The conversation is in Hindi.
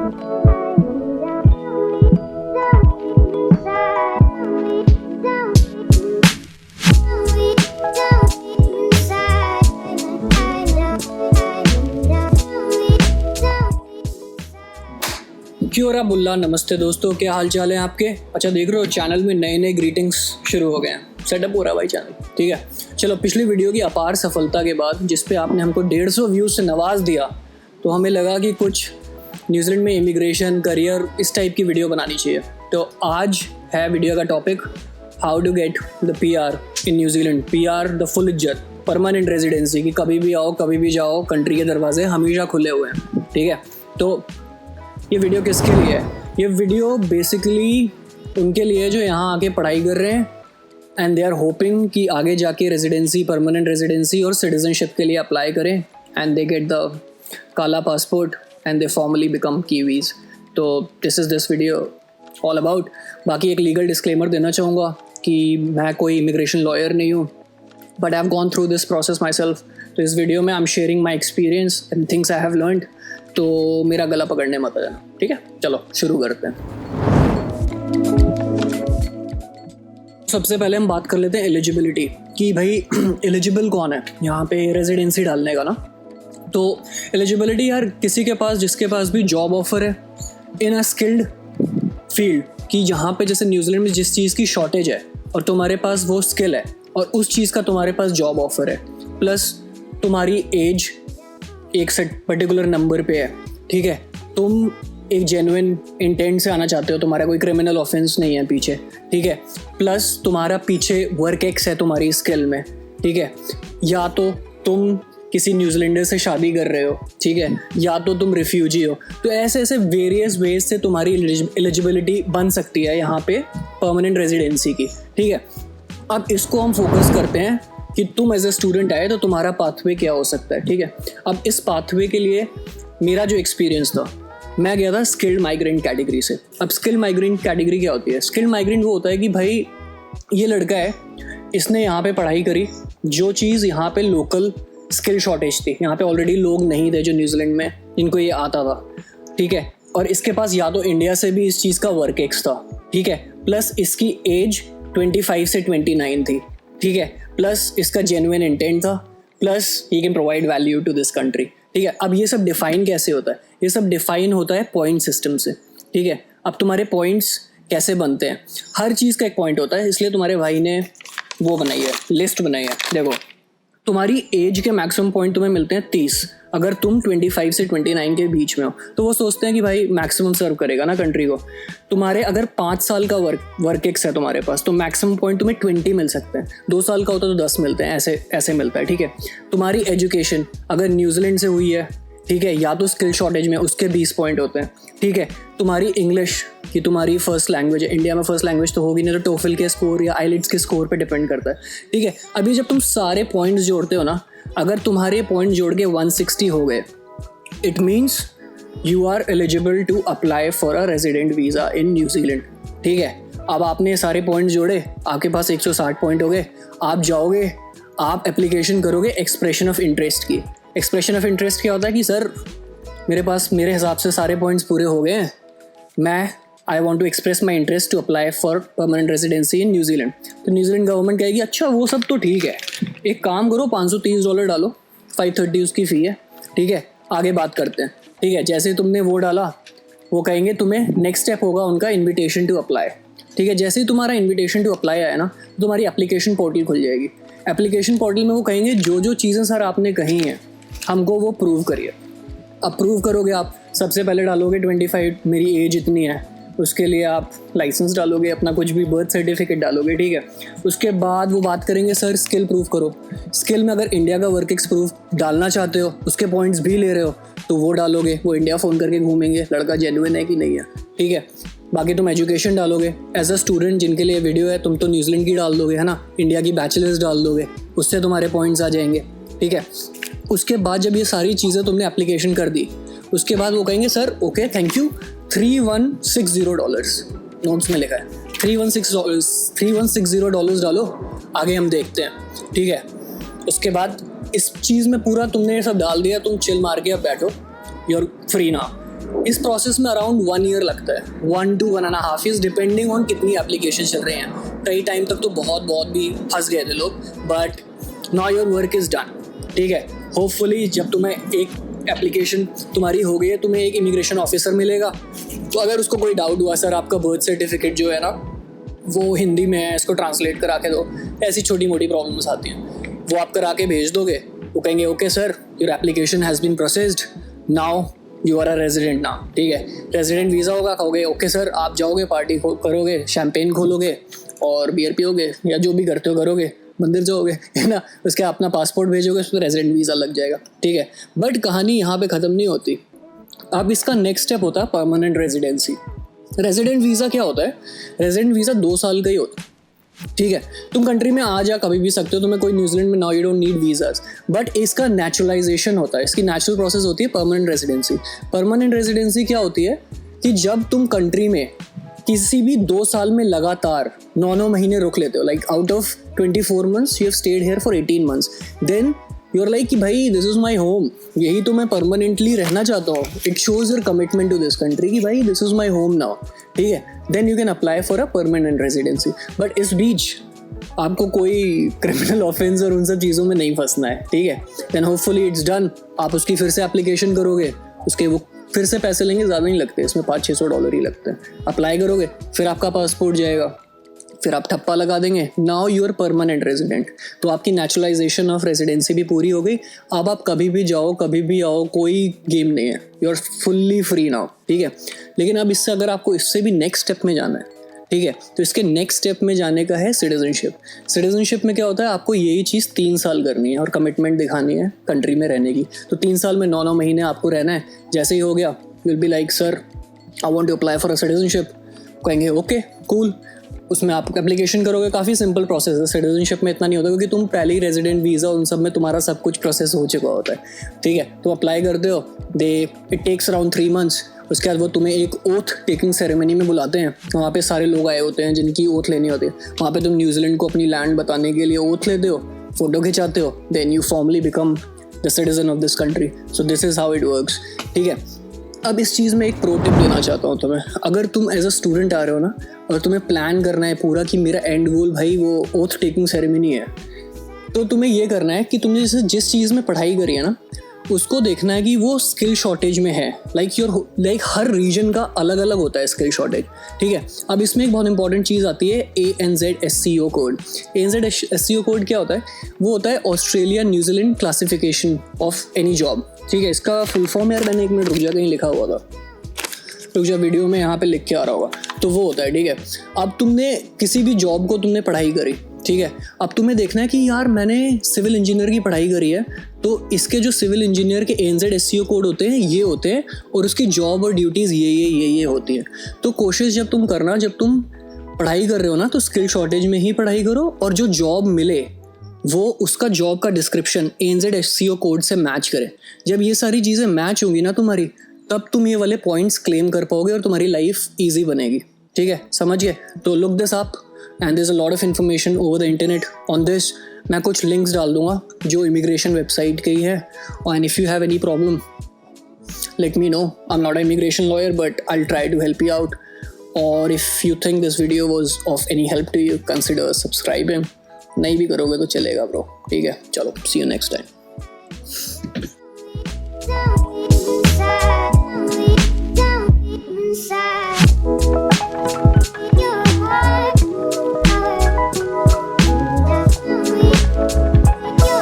क्यों रहा बुल्ला। नमस्ते दोस्तों, क्या हाल चाल है आपके। अच्छा देख रहे हो चैनल में नए नए ग्रीटिंग्स शुरू हो गए हैं, सेटअप हो रहा है भाई चैनल। ठीक है, चलो पिछली वीडियो की अपार सफलता के बाद जिस पे आपने हमको 150 व्यूज़ से नवाज दिया, तो हमें लगा कि कुछ न्यूजीलैंड में इमिग्रेशन करियर इस टाइप की वीडियो बनानी चाहिए। तो आज है वीडियो का topic how to get the PR इन न्यूजीलैंड। PR द फुल इज्जत, परमानेंट रेजिडेंसी की, कभी भी आओ कभी भी जाओ, कंट्री के दरवाजे हमेशा खुले हुए हैं। ठीक है, तो ये वीडियो किसके लिए है? ये वीडियो बेसिकली उनके लिए जो यहाँ आके पढ़ाई कर रहे हैं एंड दे आर होपिंग कि आगे जाके रेजिडेंसी, परमानेंट रेजिडेंसी और सिटीजनशिप के लिए अप्लाई करें एंड दे गेट द काला passport and they formally become Kiwis. तो this is this video all about. बाकी एक लीगल डिस्क्लेमर देना चाहूँगा कि मैं कोई इमिग्रेशन लॉयर नहीं हूँ, but I have gone through this process my self. तो इस वीडियो में I am sharing my experience and things I have learned, तो मेरा गला पकड़ने मत आ जाना। ठीक है, चलो शुरू करते हैं। सबसे पहले हम बात कर लेते हैं एलिजिबिलिटी कि भाई एलिजिबल कौन है यहाँ पे रेजिडेंसी डालने का ना। तो एलिजिबिलिटी यार किसी के पास, जिसके पास भी जॉब ऑफर है इन अ स्किल्ड फील्ड, कि जहाँ पे जैसे न्यूजीलैंड में जिस चीज़ की शॉर्टेज है और तुम्हारे पास वो स्किल है और उस चीज़ का तुम्हारे पास जॉब ऑफर है, प्लस तुम्हारी एज एक सेट पर्टिकुलर नंबर पे है। ठीक है, तुम एक जेन्युइन इंटेंट से आना चाहते हो, तुम्हारा कोई क्रिमिनल ऑफेंस नहीं है पीछे। ठीक है, प्लस तुम्हारा पीछे वर्क एक्स है तुम्हारी स्किल में। ठीक है, या तो तुम किसी न्यूजीलैंडर से शादी कर रहे हो, ठीक है, या तो तुम रिफ्यूजी हो। तो ऐसे ऐसे वेरियस वेज से तुम्हारी एलिजिबिलिटी बन सकती है यहाँ पे परमानेंट रेजिडेंसी की। ठीक है, अब इसको हम फोकस करते हैं कि तुम एज ए स्टूडेंट आए तो तुम्हारा पाथवे क्या हो सकता है। ठीक है, अब इस पाथवे के लिए मेरा जो एक्सपीरियंस था, मैं गया था स्किल्ड माइग्रेंट कैटेगरी से। अब स्किल्ड माइग्रेंट कैटेगरी क्या होती है? स्किल्ड माइग्रेंट वो होता है कि भाई ये लड़का है, इसने यहाँ पे पढ़ाई करी, जो चीज़ यहाँ पे लोकल स्किल शॉर्टेज थी, यहाँ पे ऑलरेडी लोग नहीं थे जो न्यूजीलैंड में जिनको ये आता था। ठीक है, और इसके पास या तो इंडिया से भी इस चीज़ का वर्क एक्स था। ठीक है, प्लस इसकी एज 25 से 29 थी। ठीक है, प्लस इसका जेन्युइन इंटेंट था, plus he can provide value to this country. ठीक है, अब ये सब डिफाइन कैसे होता है? ये सब डिफाइन होता है पॉइंट सिस्टम से। ठीक है, अब तुम्हारे पॉइंट्स कैसे बनते हैं? हर चीज़ का एक पॉइंट होता है, इसलिए तुम्हारे भाई ने वो बनाई है, लिस्ट बनाई है। देखो, तुम्हारी एज के मैक्सिमम पॉइंट तुम्हें मिलते हैं 30। अगर तुम 25 से 29 के बीच में हो तो वो सोचते हैं कि भाई मैक्सिमम सर्व करेगा ना कंट्री को। तुम्हारे अगर 5 साल का वर्क एक्स है तुम्हारे पास, तो मैक्सिमम पॉइंट तुम्हें 20 मिल सकते हैं। 2 साल का होता है तो 10 मिलते हैं, ऐसे मिलता है। ठीक है, तुम्हारी एजुकेशन अगर न्यूजीलैंड से हुई है, ठीक है, या तो स्किल शॉर्टेज में, उसके 20 पॉइंट होते हैं। ठीक है, तुम्हारी इंग्लिश कि तुम्हारी फर्स्ट लैंग्वेज है, इंडिया में फर्स्ट लैंग्वेज तो होगी नहीं, तो टोफल के स्कोर या आईलेट्स के स्कोर पे डिपेंड करता है। ठीक है, अभी जब तुम सारे पॉइंट्स जोड़ते हो ना, अगर तुम्हारे पॉइंट जोड़ के 160 हो गए, it means you are eligible to apply for a resident visa in New Zealand. ठीक है, अब आपने सारे पॉइंट जोड़े, आपके पास 160 पॉइंट हो गए, आप जाओगे, आप एप्लीकेशन करोगे एक्सप्रेशन ऑफ इंटरेस्ट की। एक्सप्रेशन ऑफ इंटरेस्ट क्या होता है कि सर मेरे हिसाब से सारे पॉइंट्स पूरे हो गए हैं, मैं I want to express my interest to apply for permanent residency in New Zealand. तो न्यूजीलैंड गवर्नमेंट कहेगी अच्छा वो सब तो ठीक है, एक काम करो $530 डालो, 530 उसकी फ़ी है। ठीक है, आगे बात करते हैं। ठीक है, जैसे तुमने वो डाला, वो कहेंगे तुम्हें नेक्स्ट स्टेप होगा उनका इन्विटेशन टू अप्लाई। ठीक है, जैसे ही तुम्हारा इन्विटेशन टू अप्लाई आया ना, तुम्हारी एप्लीकेशन पोर्टल खुल जाएगी। एप्लीकेशन पोर्टल में वो कहेंगे जो जो चीज़ें सर आपने कही हैं हमको वो प्रूव करिए। अब प्रूव करोगे आप, सबसे पहले डालोगे 25, मेरी एज इतनी है, उसके लिए आप लाइसेंस डालोगे, अपना कुछ भी बर्थ सर्टिफिकेट डालोगे। ठीक है, उसके बाद वो बात करेंगे सर स्किल प्रूफ करो। स्किल में अगर इंडिया का वर्क एक्स प्रूफ डालना चाहते हो, उसके पॉइंट्स भी ले रहे हो, तो वो डालोगे। वो इंडिया फ़ोन करके घूमेंगे लड़का जेन्युइन है कि नहीं है। ठीक है, बाकी तुम एजुकेशन डालोगे। एज अ स्टूडेंट जिनके लिए वीडियो है, तुम तो न्यूजीलैंड की डाल दोगे, है ना, इंडिया की बैचलर्स डाल दोगे, उससे तुम्हारे पॉइंट्स आ जाएंगे। ठीक है, उसके बाद जब ये सारी चीज़ें तुमने एप्लीकेशन कर दी, उसके बाद वो कहेंगे sir okay thank you, $3160 notes में लिखा है, $3160 डालो, आगे हम देखते हैं। ठीक है, उसके बाद इस चीज़ में पूरा तुमने ये सब डाल दिया, तुम चिल मार के अब बैठो, यू आर फ्री ना। इस प्रोसेस में अराउंड 1 ईयर लगता है, 1 to 1.5 ईयर्स डिपेंडिंग ऑन कितनी एप्लीकेशन चल रहे हैं। कई टाइम तक तो बहुत भी फंस गए थे लोग, but now your work is done. ठीक है, होपफुली जब तुम्हें एक एप्लीकेशन तुम्हारी हो गई है, तुम्हें एक इमिग्रेशन ऑफिसर मिलेगा। तो अगर उसको कोई डाउट हुआ, सर आपका बर्थ सर्टिफिकेट जो है ना वो हिंदी में है, इसको ट्रांसलेट करा के दो, ऐसी छोटी मोटी प्रॉब्लम्स आती हैं, वो आप करा के भेज दोगे। वो कहेंगे okay sir, your application has been processed, now you are a resident now. ठीक है, रेजिडेंट वीज़ा होगा, कहोगे ओके सर, आप जाओगे पार्टी करोगे, शैम्पेन खोलोगे और बियर पियोगे या जो भी करते हो करोगे, मंदिर जाओगे, है ना, उसके अपना पासपोर्ट भेजोगे, उस पर रेजिडेंट वीज़ा लग जाएगा। ठीक है, बट कहानी यहाँ पे ख़त्म नहीं होती। अब इसका नेक्स्ट स्टेप होता है परमानेंट रेजिडेंसी। रेजिडेंट वीज़ा क्या होता है? रेजिडेंट वीज़ा 2 साल का ही होता है। ठीक है, तुम कंट्री में आ जा कभी भी सकते हो, तुम्हें कोई न्यूजीलैंड में now you don't need visas, but इसका नेचुरलाइजेशन होता है, इसकी नेचुरल प्रोसेस होती है परमानेंट रेजिडेंसी। परमानेंट रेजिडेंसी क्या होती है कि जब तुम कंट्री में किसी भी 2 साल में लगातार 9 महीने रुक लेते हो, like out of 24 months you have stayed here for 18 months, then you are like कि भाई दिस इज़ माई होम, यही तो मैं परमानेंटली रहना चाहता हूँ। It shows your commitment to this country कि भाई this is my home now. ठीक है, then you can apply for a permanent residency. But इस बीच आपको कोई क्रिमिनल ऑफेंस और उन सब चीज़ों में नहीं फंसना है। ठीक है, देन होपफुली इट्स डन, आप उसकी फिर से एप्लीकेशन करोगे, उसके वो फिर से पैसे लेंगे, ज़्यादा नहीं लगते, इसमें $500-600 ही लगते हैं। अप्लाई करोगे, फिर आपका पासपोर्ट जाएगा, फिर आप ठप्पा लगा देंगे, now you are permanent resident. तो आपकी नेचुरलाइजेशन ऑफ रेजिडेंसी भी पूरी हो गई। अब आप कभी भी जाओ कभी भी आओ, कोई गेम नहीं है, you are fully free now. ठीक है, लेकिन अब इससे अगर आपको इससे भी नेक्स्ट स्टेप में जाना है, ठीक है, तो इसके नेक्स्ट स्टेप में जाने का है सिटीजनशिप। सिटीजनशिप में क्या होता है, आपको यही चीज़ 3 साल करनी है और कमिटमेंट दिखानी है कंट्री में रहने की। तो 3 साल में 9 महीने आपको रहना है। जैसे ही हो गया, you will be like sir I want to apply for a citizenship. कहेंगे ओके कूल, उसमें आप एप्लीकेशन करोगे। काफ़ी सिंपल प्रोसेस है, सिटीजनशिप में इतना नहीं होता क्योंकि तुम पहले ही रेजिडेंट वीज़ा उन सब में तुम्हारा सब कुछ प्रोसेस हो चुका होता है। ठीक है, तो अप्लाई करते हो, इट टेक्स अराउंड 3 months। उसके बाद वो तुम्हें एक ओथ टेकिंग सेरेमनी में बुलाते हैं, वहाँ पे सारे लोग आए होते हैं जिनकी ओथ लेनी होती है। वहाँ पे तुम न्यूजीलैंड को अपनी लैंड बताने के लिए ओथ लेते हो, फोटो खिंचाते हो, then you formally become the citizen of this country. So this is how it works. ठीक है, अब इस चीज़ में एक प्रो टिप देना चाहता हूँ तुम्हें। अगर तुम एज अ स्टूडेंट आ रहे हो ना और तुम्हें प्लान करना है पूरा कि मेरा एंड गोल भाई वो ओथ टेकिंग सेरेमनी है, तो तुम्हें ये करना है कि तुमने जैसे जिस चीज़ में पढ़ाई करी है ना, उसको देखना है कि वो स्किल शॉर्टेज में है। लाइक हर रीजन का अलग अलग होता है स्किल शॉर्टेज। ठीक है, अब इसमें एक बहुत इंपॉर्टेंट चीज़ आती है ANZ-SCO कोड। ANZ-SCO कोड क्या होता है? वो होता है Australia New Zealand classification of any job. ठीक है, इसका फुल फॉर्म यार मैंने 1 मिनट रुक जा, कहीं लिखा हुआ था, रुक जा, वीडियो में यहाँ पे लिख के आ रहा होगा। तो वो होता है, ठीक है, अब तुमने किसी भी जॉब को तुमने पढ़ाई करी, ठीक है, अब तुम्हें देखना है कि यार मैंने सिविल इंजीनियर की पढ़ाई करी है, तो इसके जो सिविल इंजीनियर के ANZ-SCO कोड होते हैं ये होते हैं, और उसकी जॉब और ड्यूटीज़ ये होती है। तो कोशिश जब तुम करना, जब तुम पढ़ाई कर रहे हो ना, तो स्किल शॉर्टेज में ही पढ़ाई करो, और जो जॉब मिले वो उसका जॉब का डिस्क्रिप्शन ANZ-SCO कोड से मैच करे। जब ये सारी चीज़ें मैच होंगी ना तुम्हारी, तब तुम ये वाले पॉइंट्स क्लेम कर पाओगे और तुम्हारी लाइफ ईजी बनेगी। ठीक है, समझिए। तो look this up and there is a lot of information over the internet on this. मैं कुछ लिंक्स डाल दूंगा जो इमिग्रेशन वेबसाइट के ही है, and if you have any problem let me know. I'm not an immigration lawyer, but I'll try to help you out. Or if you think this video was of any help to you, consider subscribing. नहीं भी करोगे तो चलेगा ब्रो। ठीक है, चलो, see you next time.